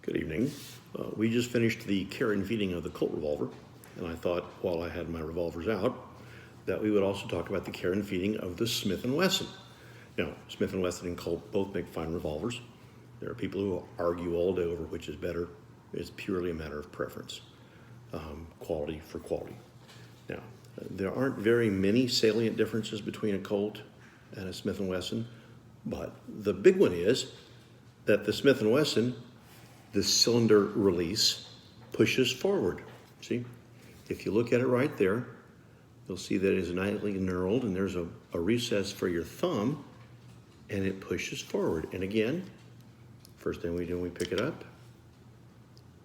Good evening. We just finished the care and feeding of the Colt revolver, and I thought while I had my revolvers out that we would also talk about the care and feeding of the Smith and Wesson. Now, Smith and Wesson and Colt both make fine revolvers. There are people who argue all day over which is better. It's purely a matter of preference, quality for quality. Now, there aren't very many salient differences between a Colt and a Smith and Wesson, but the big one is that the Smith and Wesson, the cylinder release pushes forward. See, if you look at it right there, you'll see that it is nicely knurled, and there's a recess for your thumb, and it pushes forward. And again, first thing we do when we pick it up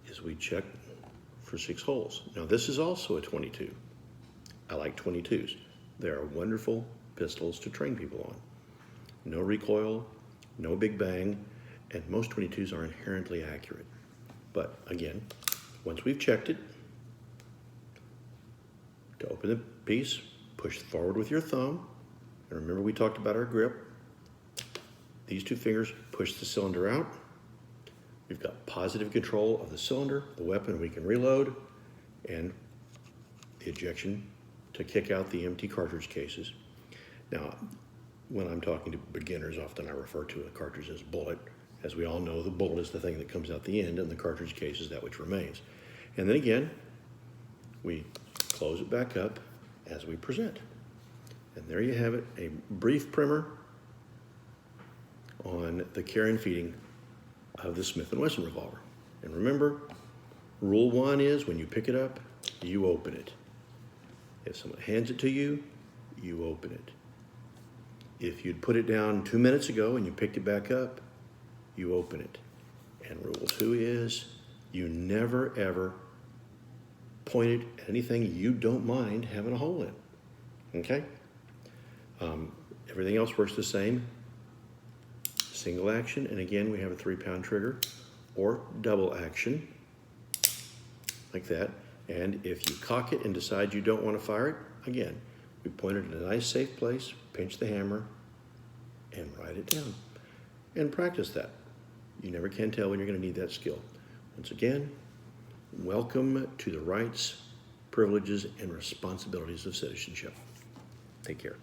is we check for 6 holes. Now this is also a 22. I like 22s. They are wonderful pistols to train people on. No recoil, no big bang, and most 22s are inherently accurate. But again, once we've checked it, to open the piece, push forward with your thumb. And remember, we talked about our grip. These 2 fingers push the cylinder out. We've got positive control of the cylinder, the weapon we can reload, and the ejection to kick out the empty cartridge cases. Now, when I'm talking to beginners, often I refer to a cartridge as bullet. As we all know, the bullet is the thing that comes out the end, and the cartridge case is that which remains. And then again, we close it back up as we present. And there you have it, a brief primer on the care and feeding of the Smith and Wesson revolver. And remember, rule 1 is when you pick it up, you open it. If someone hands it to you, you open it. If you'd put it down 2 minutes ago and you picked it back up, you open it. And rule 2 is you never ever point it at anything you don't mind having a hole in. Okay? Everything else works the same. Single action, and again we have a 3-pound trigger, or double action, like that. And if you cock it and decide you don't want to fire it, again, we point it in a nice safe place, pinch the hammer, and write it down. And practice that. You never can tell when you're going to need that skill. Once again, welcome to the rights, privileges, and responsibilities of citizenship. Take care.